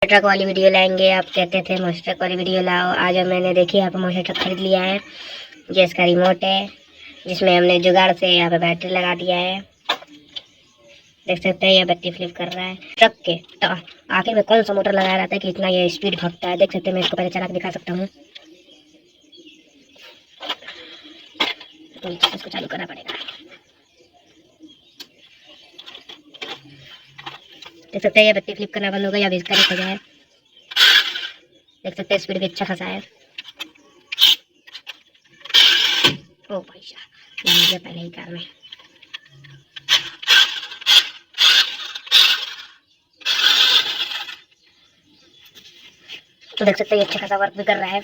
Truck वाली video लाएंगे। आप कहते थे मोस्टर ट्रक वाली वीडियो लाओ। आज मैंने देखी यहाँ पे मोस्टर ट्रक खरीद लिया है, जिसका रिमोट है, जिसमें हमने जुगाड़ से यहाँ पे बैटरी लगा दिया है। देख सकते हैं ये बैटरी फ्लिप कर रहा है ट्रक के। तो आखिर में कौन सा मोटर लगाया रहता है कि इतना ये स्पीड भागता है। देख सकते हैं, मैं इसको पहले चला के दिखा सकता हूँ। तो इसको चालू करना पड़ेगा। देख सकते हैं ये बैटरी फ्लिप करना बंद हो गया, अभी इसका हो गया है। देख सकते हैं स्पीड भी अच्छा खासा है। ओ भाई साहब, पहले ही कार में तो देख सकते हैं अच्छा खासा वर्क भी कर रहा है।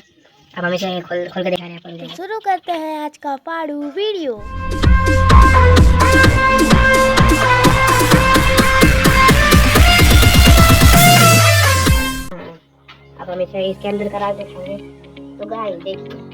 अब हम इसे खोल के दिखा रहे हैं अपन। शुरू करते हैं आज का पाड़ू वीडियो। अब हम इसे इसके अंदर करा देखेंगे। तो गाइस देखिए,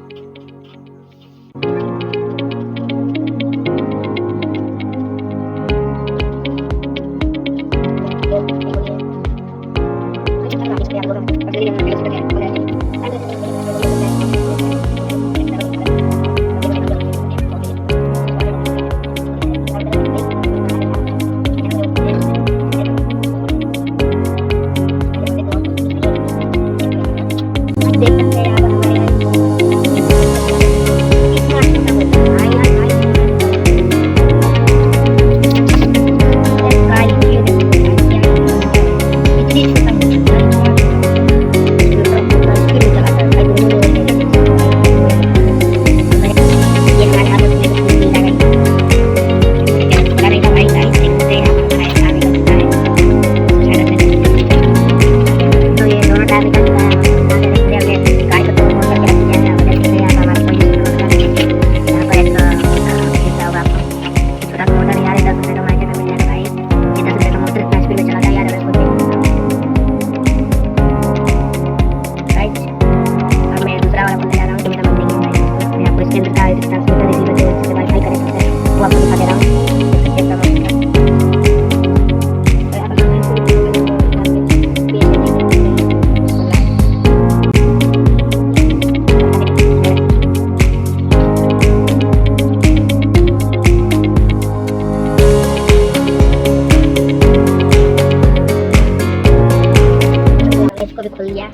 इसको भी खोल लिया।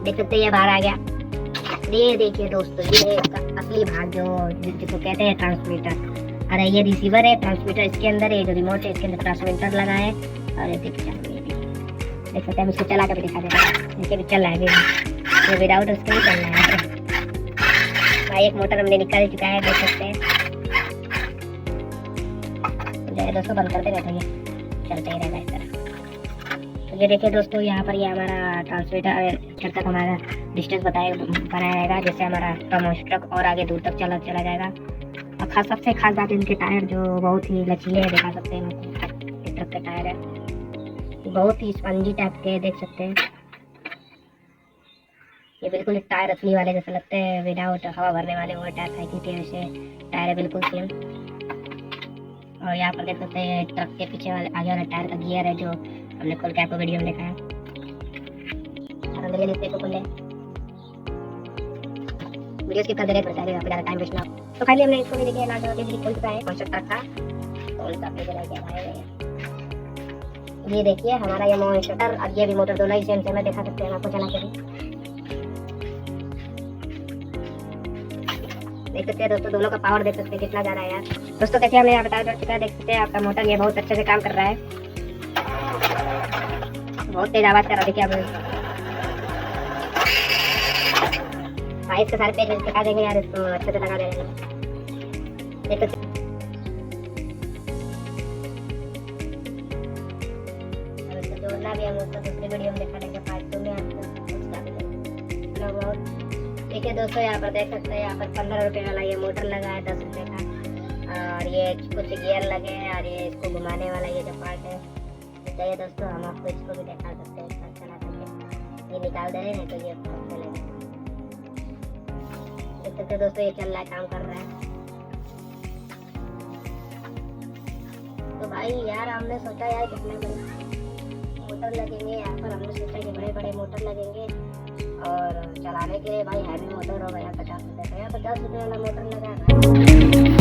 देख सकते हैं ये बाहर आ गया। ये देखिए दोस्तों, ये है इसका असली भाग जिसको कहते हैं ट्रांसमीटर। अरे ये रिसीवर है, ट्रांसमीटर इसके अंदर है, जो रिमोट है इसके अंदर ट्रांसमीटर लगा है। और ये देख सकते हैं, हम इसको चला कर भी दिखा देते हैं। देखिए भी चल रहा है, ये विदाउट उसके भी चल रहा है भाई। एक मोटर हमने निकाल चुका है, देख सकते हैं। दोस्तों बंद करते रहते हैं, चलते ही रहेगा इस तरह। ये देखिए दोस्तों, यहाँ पर ये हमारा ट्रांसमीटर जब तक हमारा डिस्टेंस बनाया जाएगा, जैसे हमारा ट्रक और आगे दूर तक चला जाएगा। और सबसे खास बात इनके टायर जो बहुत ही लचीले है, दिखा सकते हैं ये ट्रक के टायर है, बहुत ही स्पंजी टाइप के, देख सकते हैं। ये बिल्कुल टायर असली वाले जैसे लगते हैं, विदाउट हवा भरने वाले वो टायर साइकिल के वैसे टायर है, बिल्कुल सेम। और यहाँ पर देख सकते हैं ट्रक के पीछे वाले आगे वाले टायर का गियर है, जो हमने खोल के आपको वीडियो में देखा है। वीडियो स्किप कर दे रहे हैं, ज़्यादा टाइम वेस्ट ना हो। तो फाइनली हमने इसको भी देखिए लास्ट वाले भी खोल चुका है, मोस्टर ट्रक का। तो उनका अपने जगह क्या है, ये देखिए हमारा ये मोस्टर और ये भी मोटर दोनों ही सेम सेम है, दिखा सकते हैं आपको चला के भी। देख सकते हैं दोस्तों, दोनों का पावर देख सकते हैं कितना ज़्यादा है यार। दोस्तों कैसे हमने यहाँ बताया जा चुका है, देख सकते हैं आपका मोटर ये बहुत अच्छे से काम कर रहा है, बहुत तेज आवाज कर रहा है। देखिए आप इसके सारे पेज दिखा देंगे यार, इसको अच्छे से लगा देंगे। देख सकते जोड़ना भी हम उसको दूसरी वीडियो में दिखा देंगे, पार्ट 2 में आपको। देखिए दोस्तों, यहाँ पर देख सकते हैं, यहाँ पर 15 रुपये वाला ये मोटर लगा है, 10 रुपये का। और ये कुछ गियर लगे हैं, और ये इसको घुमाने वाला ये जो पार्ट है चाहिए दोस्तों, हम आपको इसको भी दिखा सकते हैं। चला करके ये निकाल दे रहे हैं, तो ये चलेगा। देख सकते हैं दोस्तों, ये चल रहा है, काम कर रहा है। तो भाई यार हमने सोचा यार कितना मोटर लगेंगे यहाँ पर, हमने सोचा कि बड़े बड़े मोटर लगेंगे और चलाने के लिए भाई हैवी मोटर होगा। यहाँ 50 रुपये का, यहाँ 50 रुपये वाला मोटर लगा है।